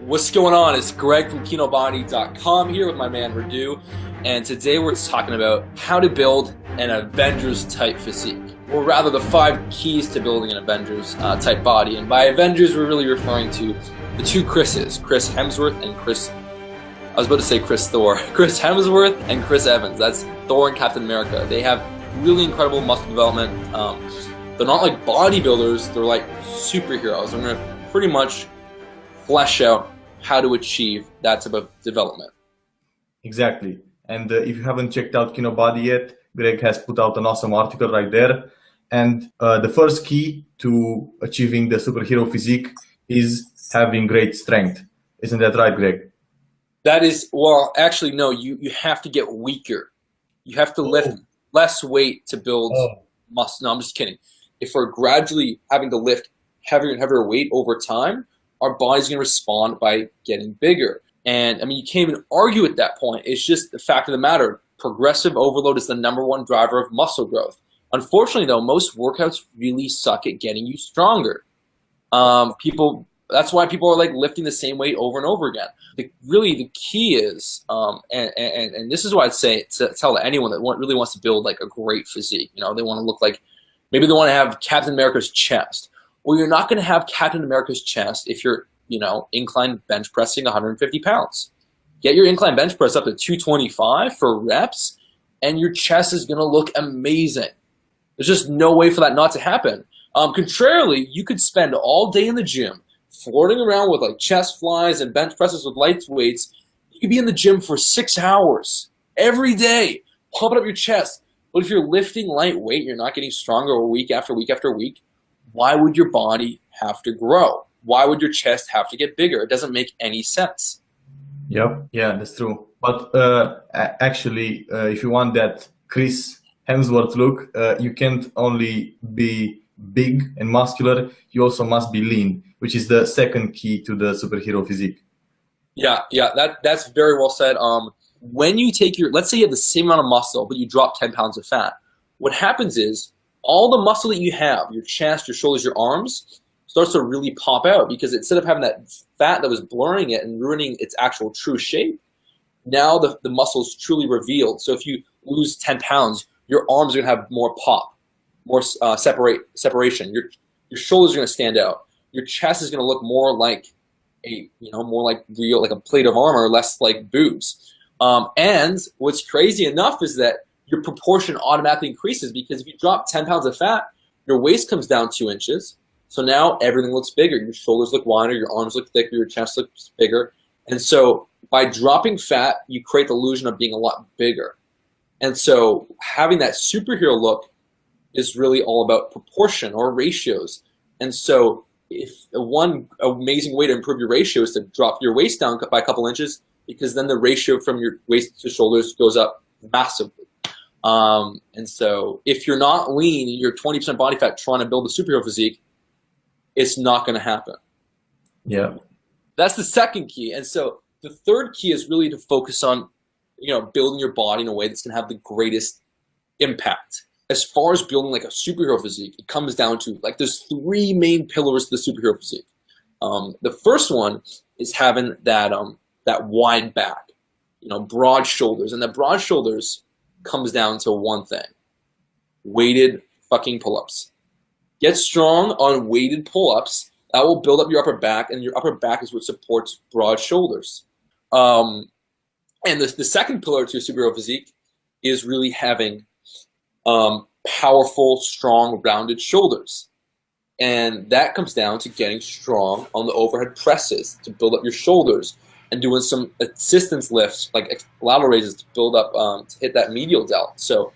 What's going on? It's Greg from KinoBody.com here with my man Radu, and today we're talking about how to build an Avengers type physique, or rather the 5 keys to building an Avengers type body. And by Avengers, we're really referring to the 2 Chris's, Chris Hemsworth and Chris Thor, Chris Hemsworth and Chris Evans. That's Thor and Captain America. They have really incredible muscle development. They're not like bodybuilders, they're like superheroes. I'm going to pretty much flesh out how to achieve that type of development. Exactly. And if you haven't checked out KinoBody yet, Greg has put out an awesome article right there. And the first key to achieving the superhero physique is having great strength. Isn't that right, Greg? That is, well, actually, no, you have to get weaker. You have to lift less weight to build muscle. No, I'm just kidding. If we're gradually having to lift heavier and heavier weight over time, our body's going to respond by getting bigger. And I mean, you can't even argue at that point. It's just the fact of the matter. Progressive overload is the #1 driver of muscle growth. Unfortunately, though, most workouts really suck at getting you stronger. That's why people are like lifting the same weight over and over again. Really, the key is, and this is what I'd say to tell anyone that really wants to build like a great physique. You know, they want to look like, maybe they want to have Captain America's chest. Well, you're not going to have Captain America's chest if you're, incline bench pressing 150 pounds. Get your incline bench press up to 225 for reps, and your chest is going to look amazing. There's just no way for that not to happen. Contrarily, you could spend all day in the gym floating around with like chest flies and bench presses with light weights. You could be in the gym for 6 hours every day, pumping up your chest. But if you're lifting lightweight, you're not getting stronger week after week after week. Why would your body have to grow? Why would your chest have to get bigger? It doesn't make any sense. Yep, yeah, that's true. But actually, if you want that Chris Hemsworth look, you can't only be big and muscular, you also must be lean, which is the second key to the superhero physique. Yeah, that's very well said. When you take let's say you have the same amount of muscle, but you drop 10 pounds of fat, what happens is, all the muscle that you have, your chest, your shoulders, your arms, starts to really pop out, because instead of having that fat that was blurring it and ruining its actual true shape, now the muscle is truly revealed. So if you lose 10 pounds, your arms are going to have more pop, more separation. Your shoulders are going to stand out. Your chest is going to look more like more like real, like a plate of armor, less like boobs. And what's crazy enough is that your proportion automatically increases, because if you drop 10 pounds of fat, your waist comes down 2 inches. So now everything looks bigger. Your shoulders look wider, your arms look thicker, your chest looks bigger. And so by dropping fat, you create the illusion of being a lot bigger. And so having that superhero look is really all about proportion or ratios. And so if one amazing way to improve your ratio is to drop your waist down by a couple inches, because then the ratio from your waist to shoulders goes up massively. And so if you're not lean and you're 20% body fat trying to build a superhero physique, it's not going to happen. Yeah. That's the second key. And so the third key is really to focus on, building your body in a way that's going to have the greatest impact. As far as building like a superhero physique, it comes down to like there's 3 main pillars to the superhero physique. The first one is having that wide back, broad shoulders, and the broad shoulders comes down to one thing: weighted fucking pull-ups. Get strong on weighted pull-ups. That will build up your upper back, and your upper back is what supports broad shoulders. And the second pillar to a superhero physique is really having powerful, strong, rounded shoulders. And that comes down to getting strong on the overhead presses to build up your shoulders, and doing some assistance lifts like lateral raises to build up, to hit that medial delt. So,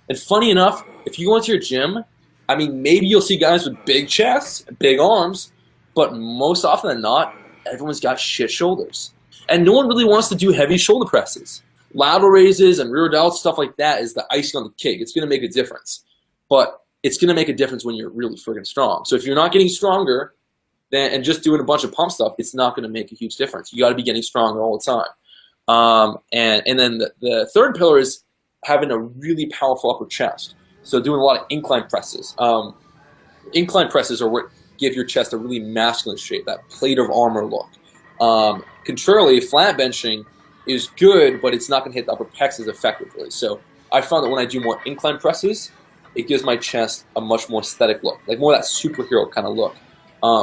and funny enough, if you go into your gym, I mean, maybe you'll see guys with big chests, big arms, but most often than not, everyone's got shit shoulders. And no one really wants to do heavy shoulder presses. Lateral raises and rear delts, stuff like that is the icing on the cake. It's going to make a difference. But it's going to make a difference when you're really friggin' strong. So if you're not getting stronger, and just doing a bunch of pump stuff, it's not going to make a huge difference. You got to be getting stronger all the time. And then the third pillar is having a really powerful upper chest. So doing a lot of incline presses. Incline presses are what give your chest a really masculine shape, that plate of armor look. Contrarily, flat benching is good, but it's not going to hit the upper pecs as effectively. So I found that when I do more incline presses, it gives my chest a much more aesthetic look, like more of that superhero kind of look.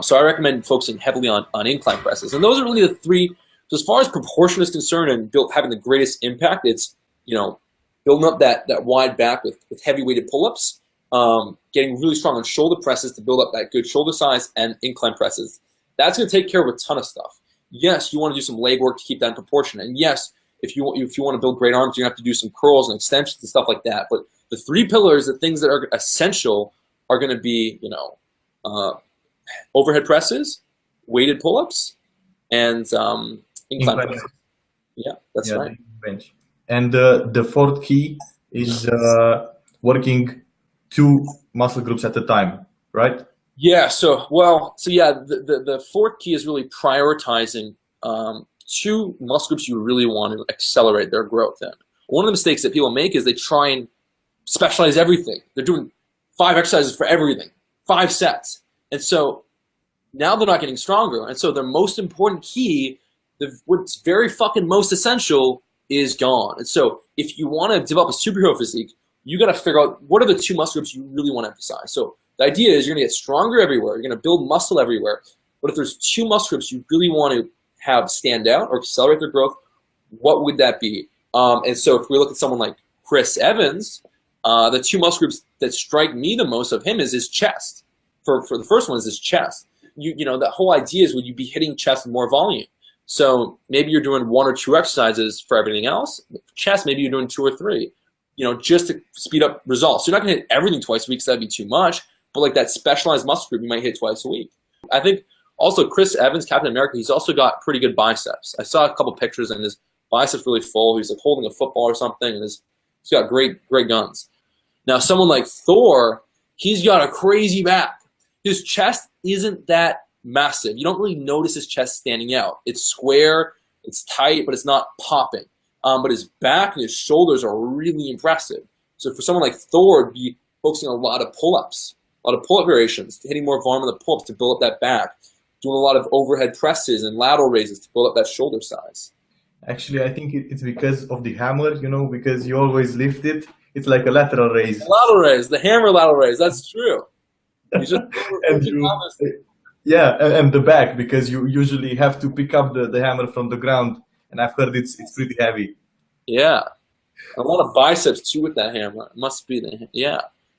So I recommend focusing heavily on incline presses. And those are really the three. So as far as proportion is concerned and having the greatest impact, it's, building up that wide back with heavy weighted pull-ups, getting really strong on shoulder presses to build up that good shoulder size, and incline presses. That's going to take care of a ton of stuff. Yes, you want to do some leg work to keep that in proportion. And yes, if you want to build great arms, you're going to have to do some curls and extensions and stuff like that. But the three pillars, the things that are essential, are going to be, overhead presses, weighted pull-ups, and incline presses. Yeah, that's right. Bench. And the fourth key is working 2 muscle groups at a time, right? Yeah. So yeah, the fourth key is really prioritizing 2 muscle groups you really want to accelerate their growth in. One of the mistakes that people make is they try and specialize everything. They're doing 5 exercises for everything, 5 sets. And so now they're not getting stronger. And so their most important key, what's very fucking most essential, is gone. And so if you want to develop a superhero physique, you got to figure out what are the 2 muscle groups you really want to emphasize. So the idea is you're going to get stronger everywhere. You're going to build muscle everywhere. But if there's 2 muscle groups you really want to have stand out or accelerate their growth, what would that be? And so if we look at someone like Chris Evans, the 2 muscle groups that strike me the most of him is his chest. For the first one is his chest. That whole idea is would you be hitting chest with more volume? So maybe you're doing 1 or 2 exercises for everything else. Chest, maybe you're doing 2 or 3, just to speed up results. So you're not going to hit everything twice a week, so that'd be too much. But like that specialized muscle group, you might hit twice a week. I think also Chris Evans, Captain America, he's also got pretty good biceps. I saw a couple pictures and his biceps really full. He's like holding a football or something, and he's got great guns. Now someone like Thor, he's got a crazy back. His chest isn't that massive. You don't really notice his chest standing out. It's square, it's tight, but it's not popping. But his back and his shoulders are really impressive. So for someone like Thor, it'd be focusing on a lot of pull-ups, a lot of pull-up variations, hitting more volume on the pull-ups to build up that back, doing a lot of overhead presses and lateral raises to build up that shoulder size. Actually, I think it's because of the hammer, because you always lift it. It's like a lateral raise. Lateral raise, the hammer lateral raise, that's true. You just and the back, because you usually have to pick up the hammer from the ground, and I've heard it's pretty heavy. Yeah, a lot of biceps too with that hammer. It must be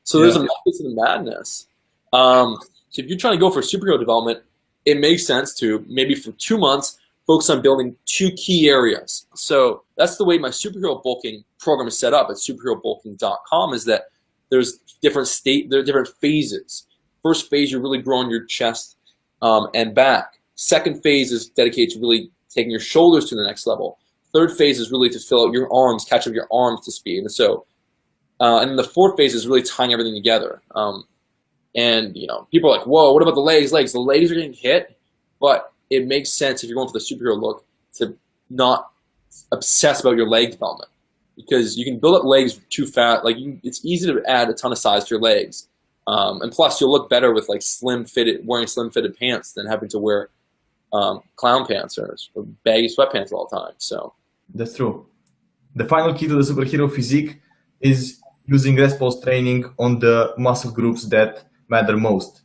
So there's a method to the madness. So if you're trying to go for superhero development, it makes sense to maybe for 2 months focus on building 2 key areas. So that's the way my superhero bulking program is set up at superherobulking.com. Is that there's different phases. First phase, you're really growing your chest and back. Second phase is dedicated to really taking your shoulders to the next level. Third phase is really to fill out your arms, catch up your arms to speed. And so, and then the fourth phase is really tying everything together. And people are like, whoa, what about the legs? The legs are getting hit, but it makes sense if you're going for the superhero look to not obsess about your leg development, because you can build up legs too fast. It's easy to add a ton of size to your legs. And plus, you'll look better with wearing slim-fitted pants than having to wear clown pants or baggy sweatpants all the time. So that's true. The final key to the superhero physique is using rest pause training on the muscle groups that matter most.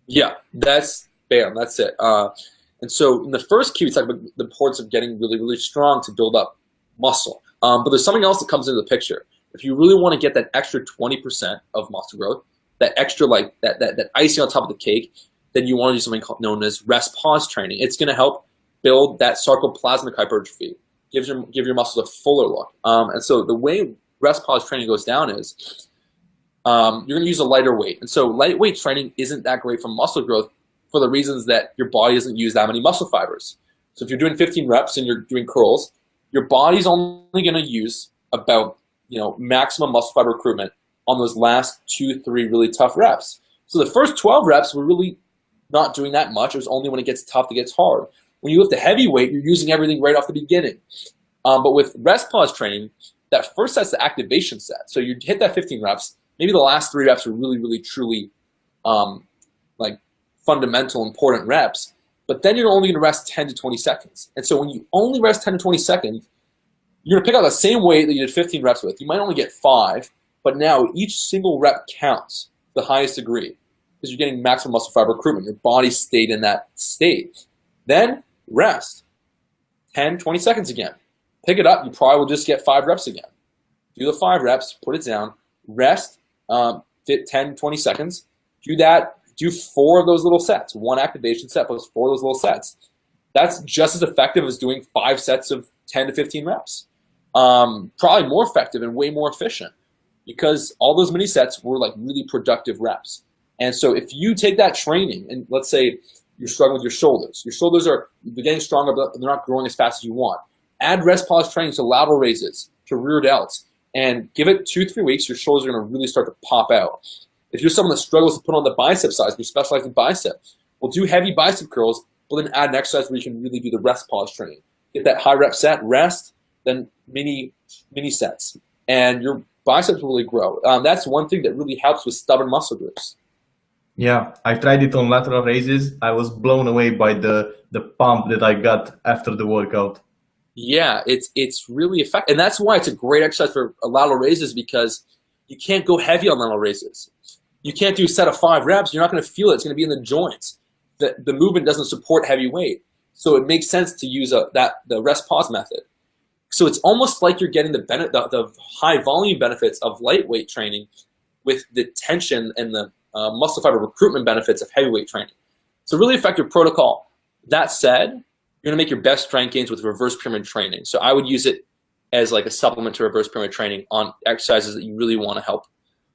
Yeah, that's bam. That's it. And so in the first key, we talk about the importance of getting really, really strong to build up muscle. But there's something else that comes into the picture. If you really want to get that extra 20% of muscle growth, that extra that icing on top of the cake, then you want to do something known as rest pause training. It's going to help build that sarcoplasmic hypertrophy, give your muscles a fuller look. And so the way rest pause training goes down is you're going to use a lighter weight. And so lightweight training isn't that great for muscle growth for the reasons that your body doesn't use that many muscle fibers. So if you're doing 15 reps and you're doing curls, your body's only going to use about maximum muscle fiber recruitment on those last 2-3 really tough reps. So the first 12 reps we're really not doing that much. It was only when it gets tough that it gets hard. When you lift a heavy weight, you're using everything right off the beginning. But with rest pause training, that first set's the activation set. So you hit that 15 reps. Maybe the last 3 reps are really, really, truly fundamental, important reps. but then you're only going to rest 10 to 20 seconds. And so when you only rest 10 to 20 seconds, you're going to pick out the same weight that you did 15 reps with. You might only get 5, but now each single rep counts to the highest degree because you're getting maximum muscle fiber recruitment. Your body stayed in that state. Then rest 10, 20 seconds again. Pick it up. You probably will just get 5 reps again. Do the 5 reps, put it down, rest 10, 20 seconds. Do that. Do 4 of those little sets. 1 activation set plus 4 of those little sets. That's just as effective as doing 5 sets of 10 to 15 reps. Probably more effective and way more efficient because all those mini sets were like really productive reps. And so if you take that training and let's say you're struggling with your shoulders are getting stronger, but they're not growing as fast as you want. Add rest pause training to lateral raises, to rear delts, and give it 2-3 weeks, your shoulders are going to really start to pop out. If you're someone that struggles to put on the bicep size, you're specialized in bicep, well, do heavy bicep curls, but then add an exercise where you can really do the rest pause training. Get that high rep set, rest, then mini sets, and your biceps will really grow. That's one thing that really helps with stubborn muscle groups. Yeah, I tried it on lateral raises. I was blown away by the pump that I got after the workout. Yeah, it's really effective, and that's why it's a great exercise for lateral raises because you can't go heavy on lateral raises. You can't do a set of 5 reps. You're not going to feel it. It's going to be in the joints. The movement doesn't support heavy weight, so it makes sense to use the rest pause method. So it's almost like you're getting the high volume benefits of lightweight training with the tension and the muscle fiber recruitment benefits of heavyweight training. It's a really effective protocol. That said, you're going to make your best strength gains with reverse pyramid training. So I would use it as like a supplement to reverse pyramid training on exercises that you really want to help,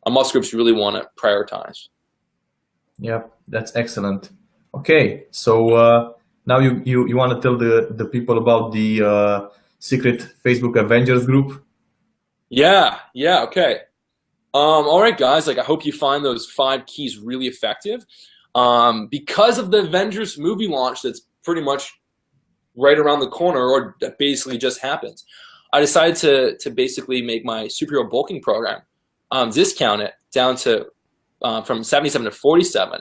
on muscle groups you really want to prioritize. Yeah, that's excellent. Okay, so now you want to tell the people about the secret Facebook Avengers group? Yeah, okay. All right, guys, I hope you find those 5 keys really effective. Because of the Avengers movie launch that's pretty much right around the corner, or that basically just happened, I decided to basically make my superhero bulking program, discount it down to from 77 to 47.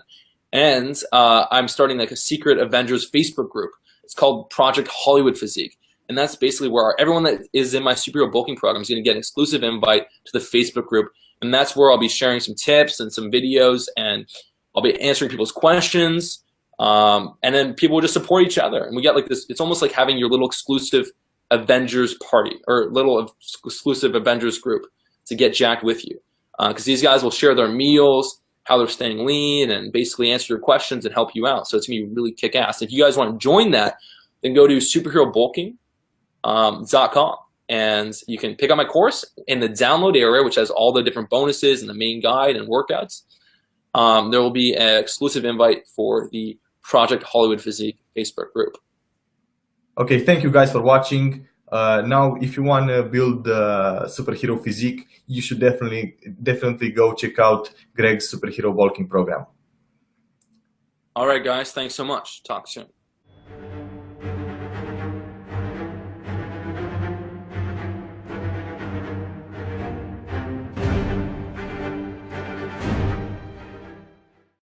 And I'm starting like a secret Avengers Facebook group. It's called Project Hollywood Physique. And that's basically where everyone that is in my superhero bulking program is going to get an exclusive invite to the Facebook group. And that's where I'll be sharing some tips and some videos, and I'll be answering people's questions. And then people will just support each other. And we get like this, it's almost like having your little exclusive Avengers party or little exclusive Avengers group to get jacked with you. Because these guys will share their meals, how they're staying lean, and basically answer your questions and help you out. So it's going to be really kick-ass. If you guys want to join that, then go to superherobulking.com. And you can pick up my course in the download area, which has all the different bonuses and the main guide and workouts. There will be an exclusive invite for the Project Hollywood Physique Facebook group. Okay, thank you guys for watching. Now, if you want to build the superhero physique, you should definitely go check out Greg's superhero bulking program. All right, guys. Thanks so much. Talk soon.